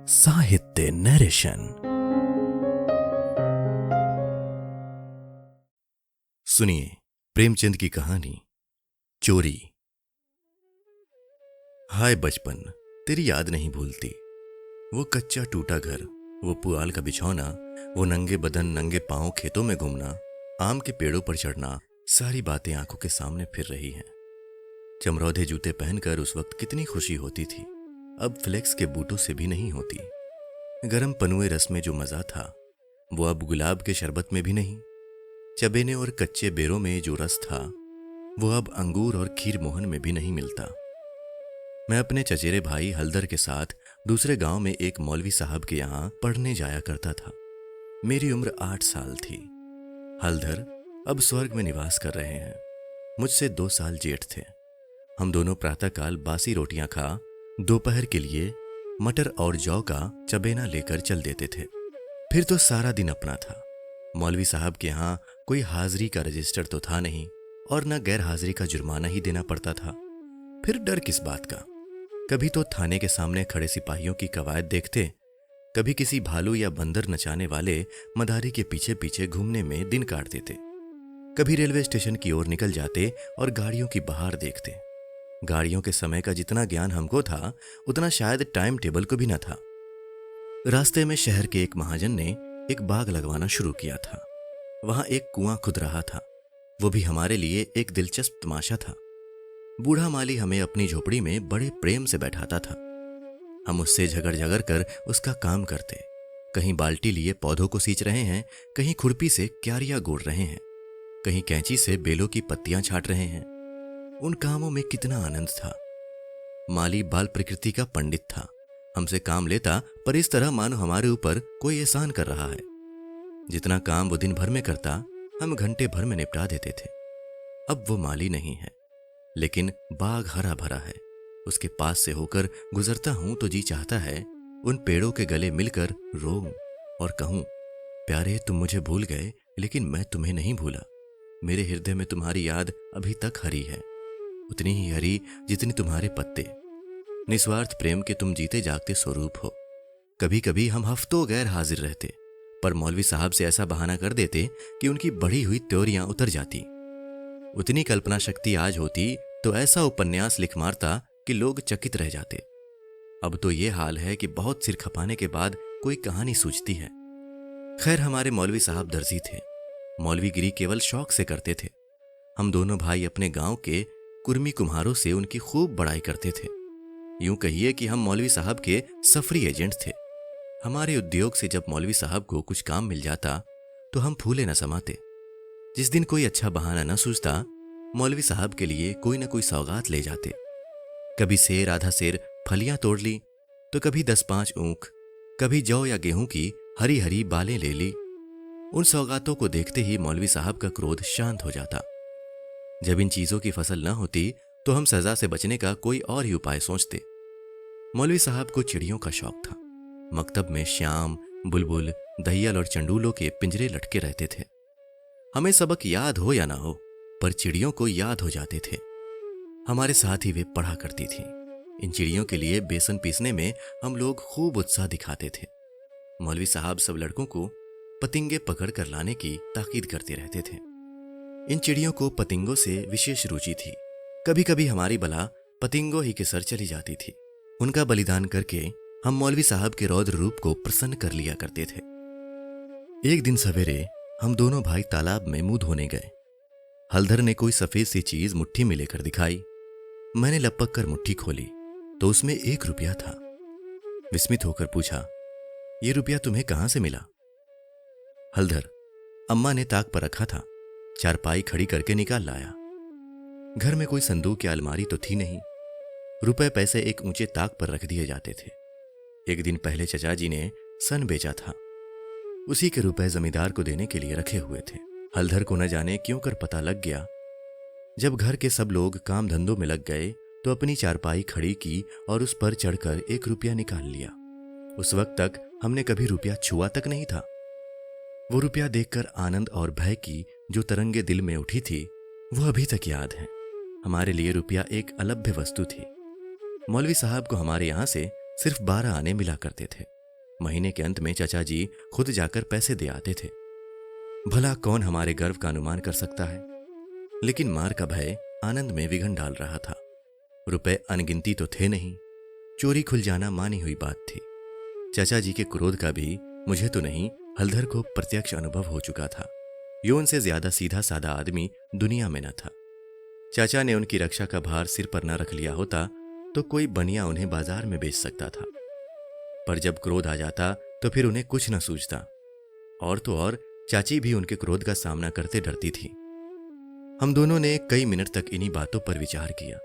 साहित्य नरेशन। सुनिए प्रेमचंद की कहानी चोरी। हाय बचपन, तेरी याद नहीं भूलती। वो कच्चा टूटा घर, वो पुआल का बिछौना, वो नंगे बदन नंगे पांव खेतों में घूमना, आम के पेड़ों पर चढ़ना, सारी बातें आंखों के सामने फिर रही हैं। चमरौधे जूते पहनकर उस वक्त कितनी खुशी होती थी, अब फ्लेक्स के बूटों से भी नहीं होती। गरम पनुए रस में जो मजा था वो अब गुलाब के शरबत में भी नहीं। चबेने और कच्चे बेरों में जो रस था वो अब अंगूर और खीर मोहन में भी नहीं मिलता। मैं अपने चचेरे भाई हलदर के साथ दूसरे गांव में एक मौलवी साहब के यहाँ पढ़ने जाया करता था। मेरी उम्र 8 साल थी। हलदर अब स्वर्ग में निवास कर रहे हैं, मुझसे 2 साल जेठ थे। हम दोनों प्रातःकाल बासी रोटियां खा दोपहर के लिए मटर और जौ का चबेना लेकर चल देते थे। फिर तो सारा दिन अपना था। मौलवी साहब के यहाँ कोई हाजिरी का रजिस्टर तो था नहीं और न गैर हाजिरी का जुर्माना ही देना पड़ता था। फिर डर किस बात का। कभी तो थाने के सामने खड़े सिपाहियों की कवायद देखते, कभी किसी भालू या बंदर नचाने वाले मदारी के पीछे पीछे घूमने में दिन काट देते, कभी रेलवे स्टेशन की ओर निकल जाते और गाड़ियों की बहार देखते। गाड़ियों के समय का जितना ज्ञान हमको था उतना शायद टाइम टेबल को भी न था। रास्ते में शहर के एक महाजन ने एक बाग लगवाना शुरू किया था। वहां एक कुआं खुद रहा था, वो भी हमारे लिए एक दिलचस्प तमाशा था। बूढ़ा माली हमें अपनी झोपड़ी में बड़े प्रेम से बैठाता था। हम उससे झगड़ झगड़ कर उसका काम करते। कहीं बाल्टी लिए पौधों को सींच रहे हैं, कहीं खुरपी से क्यारियां गोड़ रहे हैं, कहीं कैंची से बेलों की पत्तियां छाट रहे हैं। उन कामों में कितना आनंद था। माली बाल प्रकृति का पंडित था। हमसे काम लेता पर इस तरह मानो हमारे ऊपर कोई एहसान कर रहा है। जितना काम वो दिन भर में करता हम घंटे भर में निपटा देते थे। अब वो माली नहीं है, लेकिन बाग हरा भरा है। उसके पास से होकर गुजरता हूं तो जी चाहता है उन पेड़ों के गले मिलकर रोऊं और कहूं, प्यारे तुम मुझे भूल गए लेकिन मैं तुम्हें नहीं भूला। मेरे हृदय में तुम्हारी याद अभी तक हरी है, उतनी ही हरी जितनी तुम्हारे पत्ते। निस्वार्थ प्रेम के तुम जीते जागते स्वरूप हो। कभी कभी हम हफ्तों गैर हाजिर रहते, पर मौलवी साहब से ऐसा बहाना कर देते कि उनकी बढ़ी हुई त्योरियां उतर जाती। उतनी कल्पना शक्ति आज होती तो ऐसा उपन्यास लिख मारता कि लोग चकित रह जाते। अब तो ये हाल है कि बहुत सिर खपाने के बाद कोई कहानी सूझती है। खैर, हमारे मौलवी साहब दर्जी थे। मौलवीगिरी केवल शौक से करते थे। हम दोनों भाई अपने गांव के कुर्मी कुम्हारों से उनकी खूब बड़ाई करते थे। यूं कहिए कि हम मौलवी साहब के सफरी एजेंट थे। हमारे उद्योग से जब मौलवी साहब को कुछ काम मिल जाता तो हम फूले न समाते। जिस दिन कोई अच्छा बहाना न सूझता, मौलवी साहब के लिए कोई न कोई सौगात ले जाते। कभी सेर आधा सेर फलियां तोड़ ली, तो कभी 10-5 ऊख, कभी जौ या गेहूं की हरी हरी बालें ले ली। उन सौगातों को देखते ही मौलवी साहब का क्रोध शांत हो जाता। जब इन चीजों की फसल न होती तो हम सजा से बचने का कोई और ही उपाय सोचते। मौलवी साहब को चिड़ियों का शौक था। मकतब में श्याम, बुलबुल, दहियल और चंडूलों के पिंजरे लटके रहते थे। हमें सबक याद हो या ना हो, पर चिड़ियों को याद हो जाते थे। हमारे साथ ही वे पढ़ा करती थीं। इन चिड़ियों के लिए बेसन पीसने में हम लोग खूब उत्साह दिखाते थे। मौलवी साहब सब लड़कों को पतिंगे पकड़ कर लाने की ताकीद करते रहते थे। इन चिड़ियों को पतिंगों से विशेष रुचि थी। कभी कभी हमारी बला पतिंगों ही के सर चली जाती थी। उनका बलिदान करके हम मौलवी साहब के रौद्र रूप को प्रसन्न कर लिया करते थे। एक दिन सवेरे हम दोनों भाई तालाब में मुंह धोने गए। हलधर ने कोई सफेद सी चीज मुट्ठी में लेकर दिखाई। मैंने लपक कर मुट्ठी खोली तो उसमें 1 रुपया था। विस्मित होकर पूछा, ये रुपया तुम्हें कहां से मिला? हलधर, अम्मा ने ताक पर रखा था, चारपाई खड़ी करके निकाल लाया। घर में कोई संदूक या अलमारी तो थी नहीं। रुपए पैसे एक ऊंचे ताक पर रख दिए जाते थे। एक दिन पहले चचा जी ने सन बेचा था, उसी के रुपए जमींदार को देने के लिए रखे हुए थे। हलधर को न जाने क्यों कर पता लग गया। जब घर के सब लोग काम धंधों में लग गए तो अपनी चारपाई खड़ी की और उस पर चढ़कर 1 रुपया निकाल लिया। उस वक्त तक हमने कभी रुपया छुआ तक नहीं था। वो रुपया देखकर आनंद और भय की जो तरंगे दिल में उठी थी वो अभी तक याद है। हमारे लिए रुपया एक अलभ्य वस्तु थी। मौलवी साहब को हमारे यहां से सिर्फ 12 आने मिला करते थे। महीने के अंत में चाचा जी खुद जाकर पैसे दे आते थे। भला कौन हमारे गर्व का अनुमान कर सकता है, लेकिन मार का भय आनंद में विघन डाल रहा था। रुपए अनगिनती तो थे नहीं, चोरी खुल जाना मानी हुई बात थी। चाचा जी के क्रोध का भी मुझे तो नहीं, हलधर को प्रत्यक्ष अनुभव हो चुका था। यौन से ज्यादा सीधा साधा आदमी दुनिया में न था। चाचा ने उनकी रक्षा का भार सिर पर न रख लिया होता तो कोई बनिया उन्हें बाजार में बेच सकता था, पर जब क्रोध आ जाता तो फिर उन्हें कुछ न सूझता। और तो और चाची भी उनके क्रोध का सामना करते डरती थी। हम दोनों ने कई मिनट तक इन्हीं बातों पर विचार किया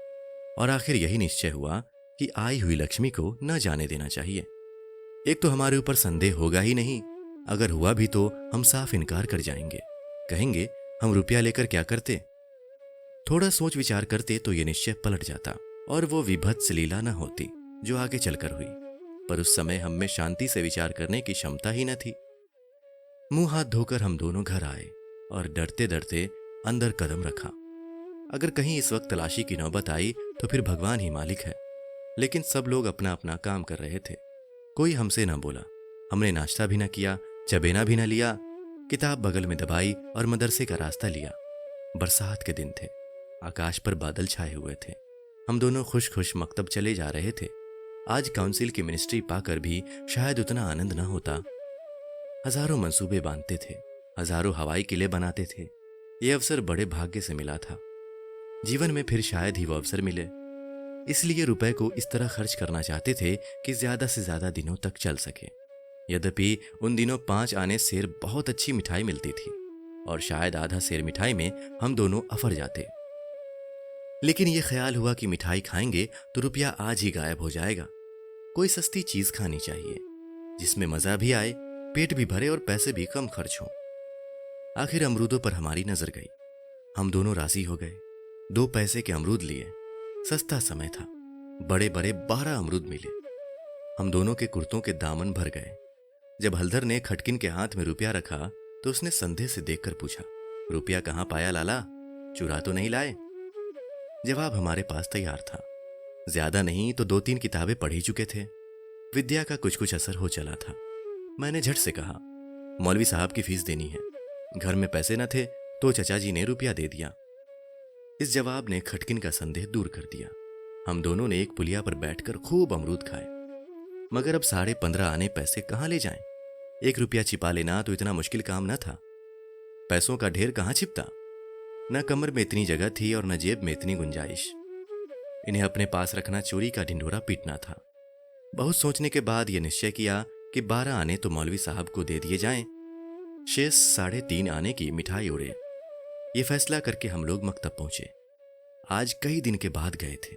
और आखिर यही निश्चय हुआ कि आई हुई लक्ष्मी को न जाने देना चाहिए। एक तो हमारे ऊपर संदेह होगा ही नहीं, अगर हुआ भी तो हम साफ इनकार कर जाएंगे, कहेंगे हम रुपया लेकर क्या करते। थोड़ा सोच विचार करते तो ये निश्चय पलट जाता और वो विभत्स लीला न होती जो आगे चलकर हुई, पर उस समय हम में शांति से विचार करने की क्षमता ही न थी। मुंह हाथ धोकर हम दोनों घर आए और डरते डरते अंदर कदम रखा। अगर कहीं इस वक्त तलाशी की नौबत आई तो फिर भगवान ही मालिक है, लेकिन सब लोग अपना अपना काम कर रहे थे। कोई हमसे न बोला, हमने नाश्ता भी न किया, चबेना भी न लिया, किताब बगल में दबाई और मदरसे का रास्ता लिया। बरसात के दिन थे, आकाश पर बादल छाए हुए थे। हम दोनों खुश खुश मकतब चले जा रहे थे। आज काउंसिल की मिनिस्ट्री पाकर भी शायद उतना आनंद न होता। हजारों मंसूबे बांधते थे, हजारों हवाई किले बनाते थे। ये अवसर बड़े भाग्य से मिला था। जीवन में फिर शायद ही वो अवसर मिले, इसलिए रुपए को इस तरह खर्च करना चाहते थे कि ज्यादा से ज्यादा दिनों तक चल सके। यद्यपि उन दिनों 5 आने सेर बहुत अच्छी मिठाई मिलती थी और शायद आधा सेर मिठाई में हम दोनों अफर जाते। लेकिन यह ख्याल हुआ कि मिठाई खाएंगे तो रुपया आज ही गायब हो जाएगा। कोई सस्ती चीज खानी चाहिए जिसमें मजा भी आए, पेट भी भरे और पैसे भी कम खर्च हों। आखिर अमरूदों पर हमारी नजर गई। हम दोनों राजी हो गए। 2 पैसे के अमरूद लिए। सस्ता समय था, बड़े बड़े 12 अमरूद मिले। हम दोनों के कुर्तों के दामन भर गए। जब हलधर ने खटकिन के हाथ में रुपया रखा तो उसने संदेह से देखकर पूछा, रुपया कहां पाया लाला, चुरा तो नहीं लाए? जवाब हमारे पास तैयार था। ज्यादा नहीं तो 2-3 किताबें पढ़ ही चुके थे। विद्या का कुछ कुछ असर हो चला था। मैंने झट से कहा, मौलवी साहब की फीस देनी है। घर में पैसे न थे तो चचा जी ने रुपया दे दिया। इस जवाब ने खटकिन का संदेह दूर कर दिया। हम दोनों ने एक पुलिया पर बैठकर खूब अमरूद खाए। मगर अब 15.5 आने पैसे कहां ले जाएं? 1 रुपया छिपा लेना तो इतना मुश्किल काम न था। पैसों का ढेर कहां छिपता? न कमर में इतनी जगह थी और न जेब में इतनी गुंजाइश। इन्हें अपने पास रखना चोरी का ढिंढोरा पीटना था। बहुत सोचने के बाद यह निश्चय किया कि 12 आने तो मौलवी साहब को दे दिए जाएं, शेष 3.5 आने की मिठाई उड़े। ये फैसला करके हम लोग मकतब पहुंचे। आज कई दिन के बाद गए थे।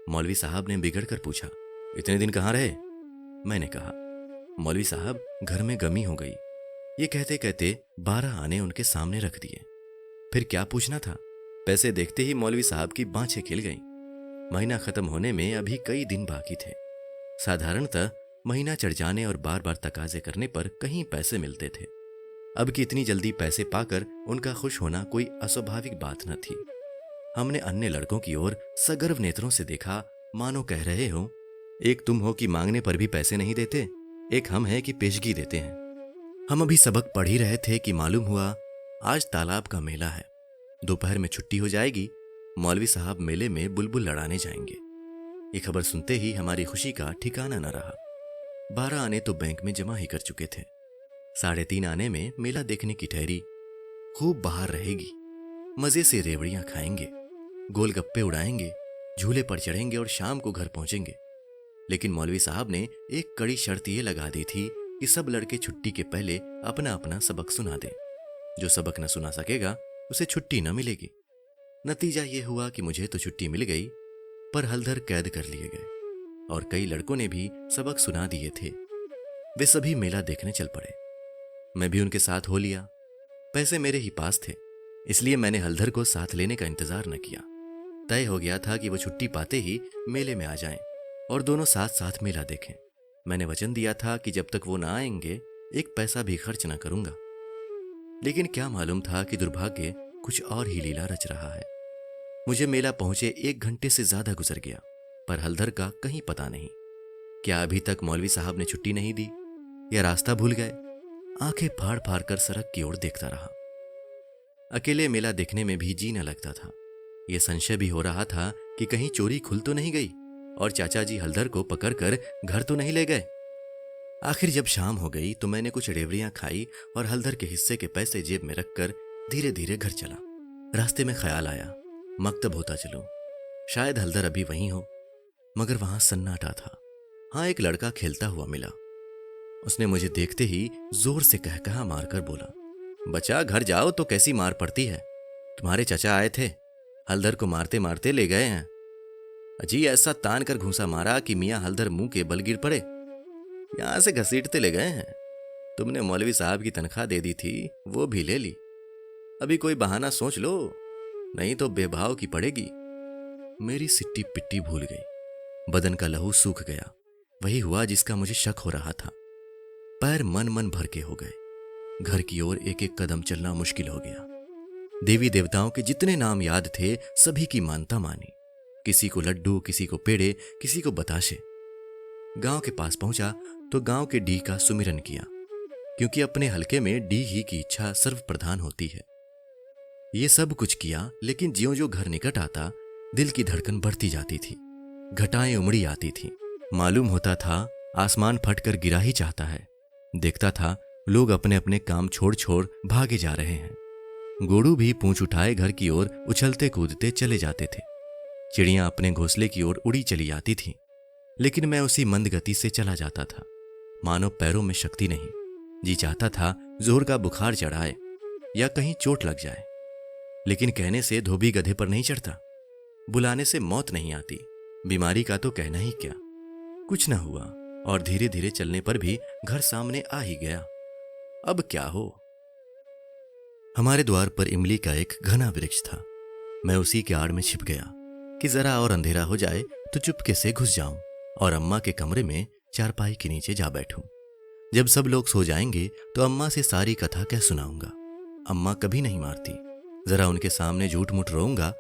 मौलवी साहब ने बिगड़ कर पूछा, इतने दिन कहाँ रहे? मैंने कहा, मौलवी साहब घर में गमी हो गई। ये कहते कहते 12 आने उनके सामने रख दिए। फिर क्या पूछना था? पैसे देखते ही मौलवी साहब की बाँछें खिल गईं। महीना खत्म होने में अभी कई दिन बाकी थे। साधारणतः महीना चढ़ जाने और बार बार तकाजे करने पर कहीं पैसे मिलते थे। अब की इतनी जल्दी पैसे पाकर उनका खुश होना कोई अस्वाभाविक बात न थी। हमने अन्य लड़कों की ओर सगर्व नेत्रों से देखा, मानो कह रहे हो, एक तुम हो कि मांगने पर भी पैसे नहीं देते, एक हम हैं कि पेशगी देते हैं। हम अभी सबक पढ़ ही रहे थे कि मालूम हुआ आज तालाब का मेला है। दोपहर में छुट्टी हो जाएगी, मौलवी साहब मेले में बुलबुल लड़ाने जाएंगे। ये खबर सुनते ही हमारी खुशी का ठिकाना न रहा। 12 आने तो बैंक में जमा ही कर चुके थे। 3.5 आने में मेला देखने की ठहरी। खूब बाहर रहेगी, मजे से रेवड़ियां खाएंगे, गोलगप्पे उड़ाएंगे, झूले पर चढ़ेंगे और शाम को घर पहुंचेंगे। लेकिन मौलवी साहब ने एक कड़ी शर्त ये लगा दी थी कि सब लड़के छुट्टी के पहले अपना अपना सबक सुना दें। जो सबक न सुना सकेगा उसे छुट्टी न मिलेगी। नतीजा ये हुआ कि मुझे तो छुट्टी मिल गई, पर हलधर कैद कर लिए गए और कई लड़कों ने भी सबक सुना दिए थे। वे सभी मेला देखने चल पड़े। मैं भी उनके साथ हो लिया। पैसे मेरे ही पास थे, इसलिए मैंने हलधर को साथ लेने का इंतजार न किया। तय हो गया था कि वो छुट्टी पाते ही मेले में आ जाएं और दोनों साथ साथ मेला देखें। मैंने वचन दिया था कि जब तक वो ना आएंगे 1 पैसा भी खर्च न करूंगा। लेकिन क्या मालूम था कि दुर्भाग्य कुछ और ही लीला रच रहा है। मुझे मेला पहुंचे 1 घंटे से ज्यादा गुजर गया, पर हलधर का कहीं पता नहीं। क्या अभी तक मौलवी साहब ने छुट्टी नहीं दी? या रास्ता भूल गए? आंखें फाड़ फाड़ कर सड़क की ओर देखता रहा। अकेले मेला देखने में भी जी न लगता था। यह संशय भी हो रहा था कि कहीं चोरी खुल तो नहीं गई और चाचा जी हलधर को पकड़कर घर तो नहीं ले गए। आखिर जब शाम हो गई तो मैंने कुछ रेवड़ियां खाई और हलधर के हिस्से के पैसे जेब में रखकर धीरे धीरे घर चला। रास्ते में ख्याल आया, मकतब होता चलूं, शायद हलधर अभी वहीं हो। मगर वहां सन्नाटा था। हाँ, एक लड़का खेलता हुआ मिला। उसने मुझे देखते ही जोर से कहकहा मारकर बोला, बच्चा घर जाओ तो कैसी मार पड़ती है। तुम्हारे चचा आए थे, हलधर को मारते मारते ले गए हैं। अजी ऐसा तान कर घूंसा मारा कि मियाँ हलधर मुंह के बल गिर पड़े। यहां से घसीटते ले गए हैं। तुमने मौलवी साहब की तनख्वाह दे दी थी, वो भी ले ली। अभी कोई बहाना सोच लो, नहीं तो बेभाव की पड़ेगी। मेरी सिट्टी पिट्टी भूल गई। बदन का लहू सूख गया। वही हुआ जिसका मुझे शक हो रहा था। पैर मन मन भर के हो गए। घर की ओर एक एक कदम चलना मुश्किल हो गया। देवी देवताओं के जितने नाम याद थे सभी की मानता मानी। किसी को लड्डू, किसी को पेड़े, किसी को बताशे। गांव के पास पहुंचा तो गांव के डी का सुमिरन किया, क्योंकि अपने हलके में डी ही की इच्छा सर्वप्रधान होती है। ये सब कुछ किया, लेकिन ज्यों ज्यों घर निकट आता दिल की धड़कन बढ़ती जाती थी। घटाएं उमड़ी आती थी। मालूम होता था आसमान फटकर गिरा ही चाहता है। देखता था लोग अपने अपने काम छोड़ छोड़ भागे जा रहे हैं। गोड़ू भी पूंछ उठाए घर की ओर उछलते कूदते चले जाते थे। चिड़ियां अपने घोंसले की ओर उड़ी चली आती थीं, लेकिन मैं उसी मंद गति से चला जाता था, मानो पैरों में शक्ति नहीं। जी चाहता था जोर का बुखार चढ़ाए या कहीं चोट लग जाए, लेकिन कहने से धोबी गधे पर नहीं चढ़ता, बुलाने से मौत नहीं आती। बीमारी का तो कहना ही क्या। कुछ न हुआ और धीरे धीरे चलने पर भी घर सामने आ ही गया। अब क्या हो। हमारे द्वार पर इमली का एक घना वृक्ष था। मैं उसी के आड़ में छिप गया कि जरा और अंधेरा हो जाए तो चुपके से घुस जाऊं और अम्मा के कमरे में चारपाई के नीचे जा बैठूं। जब सब लोग सो जाएंगे तो अम्मा से सारी कथा कह सुनाऊंगा। अम्मा कभी नहीं मारती। जरा उनके सामने झूठ मूठ रोऊंगा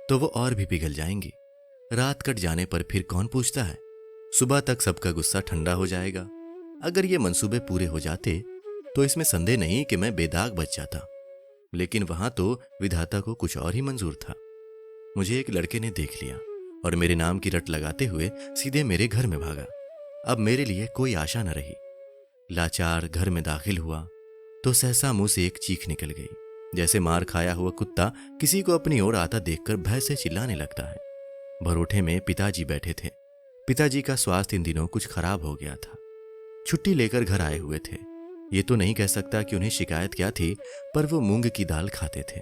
तो वो और भी पिघल जाएंगी। रात कट जाने पर फिर कौन पूछता है। सुबह तक सबका गुस्सा ठंडा हो जाएगा। अगर ये मंसूबे पूरे हो जाते तो इसमें संदेह नहीं कि मैं बेदाग बच जाता, लेकिन वहां तो विधाता को कुछ और ही मंजूर था। मुझे एक लड़के ने देख लिया और मेरे नाम की रट लगाते हुए सीधे मेरे घर में भागा। अब मेरे लिए कोई आशा न रही। लाचार घर में दाखिल हुआ तो सहसा मुंह से एक चीख निकल गई, जैसे मार खाया हुआ कुत्ता किसी को अपनी ओर आता देखकर भय से चिल्लाने लगता है। भरोठे में पिताजी बैठे थे। पिताजी का स्वास्थ्य इन दिनों कुछ खराब हो गया था। छुट्टी लेकर घर आए हुए थे। ये तो नहीं कह सकता कि उन्हें शिकायत क्या थी, पर वो मूंग की दाल खाते थे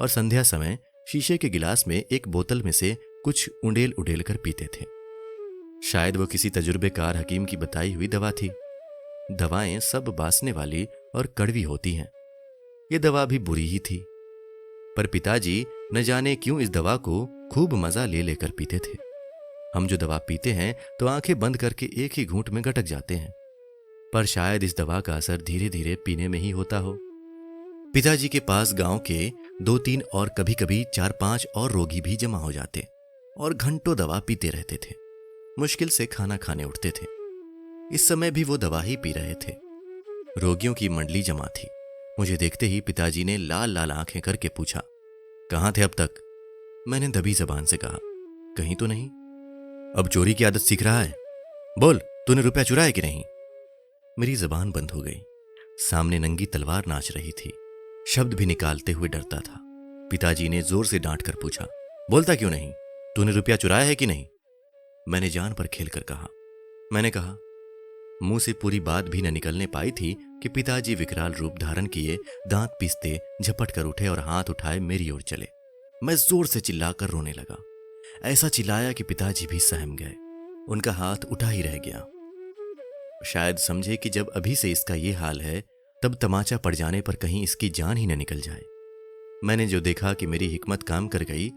और संध्या समय शीशे के गिलास में एक बोतल में से कुछ उंडेल उडेल कर पीते थे। शायद वो किसी तजुर्बेकार हकीम की बताई हुई दवा थी। दवाएं सब बासने वाली और कड़वी होती हैं। ये दवा भी बुरी ही थी, पर पिताजी न जाने क्यों इस दवा को खूब मजा ले लेकर पीते थे। हम जो दवा पीते हैं तो आंखें बंद करके एक ही घूंट में गटक जाते हैं, पर शायद इस दवा का असर धीरे धीरे पीने में ही होता हो। पिताजी के पास गांव के 2-3 और कभी कभी 4-5 और रोगी भी जमा हो जाते और घंटों दवा पीते रहते थे। मुश्किल से खाना खाने उठते थे। इस समय भी वो दवा ही पी रहे थे। रोगियों की मंडली जमा थी। मुझे देखते ही पिताजी ने लाल लाल आंखें करके पूछा, कहां थे अब तक? मैंने दबी जबान से कहा, कहीं तो नहीं। अब चोरी की आदत सीख रहा है? बोल, तूने रुपया चुराया कि नहीं? मेरी जबान बंद हो गई। सामने नंगी तलवार नाच रही थी। शब्द भी निकालते हुए डरता था। पिताजी ने जोर से डांट कर पूछा, बोलता क्यों नहीं? तूने रुपया चुराया है कि नहीं? मैंने जान पर खेलकर कहा। मैंने कहा। मुंह से पूरी बात भी न निकलने पाई थी कि पिताजी विकराल रूप धारण किए दांत पीसते झपट कर उठे और हाथ उठाए मेरी ओर चले। मैं जोर से चिल्लाकर रोने लगा। ऐसा चिल्लाया कि पिताजी भी सहम गए। उनका हाथ उठा ही रह गया। शायद समझे कि जब अभी से इसका ये हाल है तब तमाचा पड़ जाने पर कहीं इसकी जान ही न निकल जाए। मैंने जो देखा कि मेरी हिकमत काम कर गई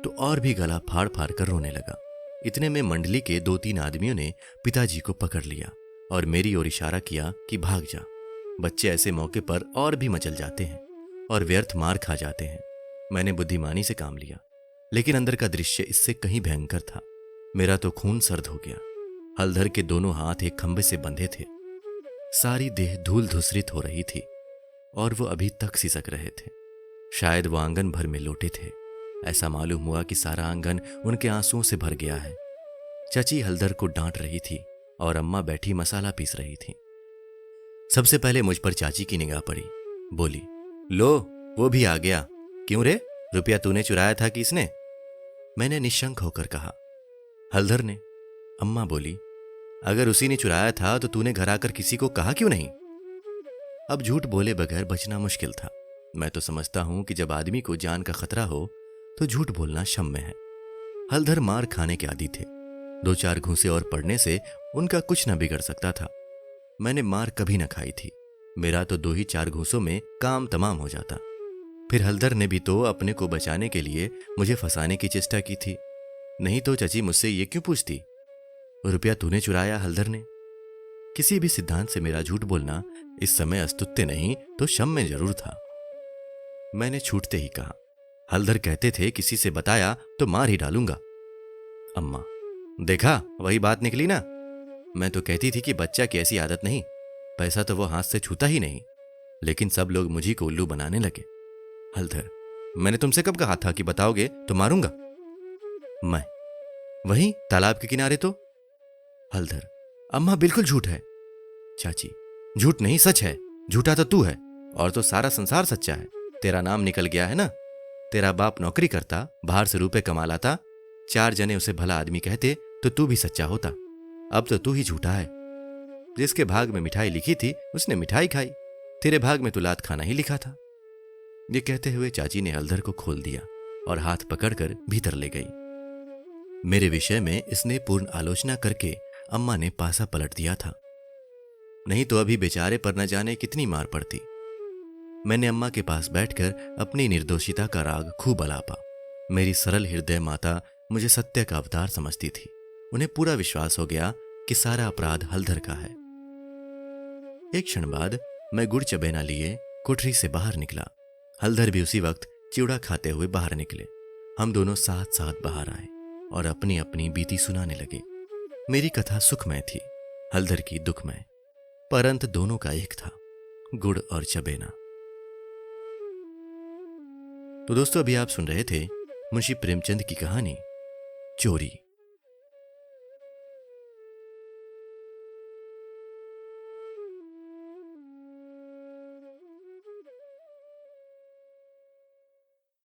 तो और भी गला फाड़ फाड़ कर रोने लगा। इतने में मंडली के 2-3 आदमियों ने पिताजी को पकड़ लिया और मेरी ओर इशारा किया कि भाग जा। बच्चे ऐसे मौके पर और भी मचल जाते हैं और व्यर्थ मार खा जाते हैं। मैंने बुद्धिमानी से काम लिया, लेकिन अंदर का दृश्य इससे कहीं भयंकर था। मेरा तो खून सर्द हो गया। हलधर के दोनों हाथ एक खंभे से बंधे थे। सारी देह धूल धूसरित हो रही थी और वो अभी तक सिसक रहे थे। शायद वो आंगन भर में लोटे थे। ऐसा मालूम हुआ कि सारा आंगन उनके आंसुओं से भर गया है। चाची हलधर को डांट रही थी और अम्मा बैठी मसाला पीस रही थी। सबसे पहले मुझ पर चाची की निगाह पड़ी। बोली, लो वो भी आ गया। क्यों रे, रुपया तूने चुराया था कि इसने? मैंने निशंक होकर कहा, हलधर ने। अम्मा बोली, अगर उसी ने चुराया था तो तूने घर आकर किसी को कहा क्यों नहीं? अब झूठ बोले बगैर बचना मुश्किल था। मैं तो समझता हूं कि जब आदमी को जान का खतरा हो तो झूठ बोलना क्षम्य है। हलधर मार खाने के आदी थे। 2-4 घूंसे और पड़ने से उनका कुछ न बिगड़ सकता था। मैंने मार कभी न खाई थी। मेरा तो 2 ही 4 घूंसों में काम तमाम हो जाता। फिर हलधर ने भी तो अपने को बचाने के लिए मुझे फंसाने की चेष्टा की थी। नहीं तो चाची मुझसे ये क्यों पूछती, रुपया तूने चुराया हलधर ने? किसी भी सिद्धांत से मेरा झूठ बोलना इस समय अस्तुत्य नहीं तो क्षम्य जरूर था। मैंने छूटते ही कहा, हलधर कहते थे किसी से बताया तो मार ही डालूंगा। अम्मा, देखा वही बात निकली ना। मैं तो कहती थी कि बच्चा की ऐसी आदत नहीं, पैसा तो वो हाथ से छूता ही नहीं, लेकिन सब लोग मुझी को उल्लू बनाने लगे। हलधर, मैंने तुमसे कब कहा था कि बताओगे तो मारूंगा? मैं, वहीं तालाब के किनारे तो। हलधर, अम्मा बिल्कुल झूठ है। चाची, झूठ नहीं सच है। झूठा तो तू है और तो सारा संसार सच्चा है। तेरा नाम निकल गया है ना। तेरा बाप नौकरी करता, बाहर से रुपए कमा लाता, 4 जने उसे भला आदमी कहते तो तू भी सच्चा होता। अब तो तू ही झूठा है। जिसके भाग में मिठाई लिखी थी उसने मिठाई खाई, तेरे भाग में तो लात खाना ही लिखा था। ये कहते हुए चाची ने हलधर को खोल दिया और हाथ पकड़कर भीतर ले गई। मेरे विषय में इसने पूर्ण आलोचना करके अम्मा ने पासा पलट दिया था, नहीं तो अभी बेचारे पर न जाने कितनी मार पड़ती। मैंने अम्मा के पास बैठकर अपनी निर्दोषिता का राग खूब अलापा। मेरी सरल हृदय माता मुझे सत्य का अवतार समझती थी। उन्हें पूरा विश्वास हो गया कि सारा अपराध हलधर का है। एक क्षण बाद मैं गुड़ चबेना लिए कोठरी से बाहर निकला। हलधर भी उसी वक्त चिवड़ा खाते हुए बाहर निकले। हम दोनों साथ साथ बाहर आए और अपनी अपनी बीती सुनाने लगे। मेरी कथा सुखमय थी, हलधर की दुखमय, पर अंत दोनों का एक था, गुड़ और चबेना। तो दोस्तों, अभी आप सुन रहे थे मुंशी प्रेमचंद की कहानी चोरी।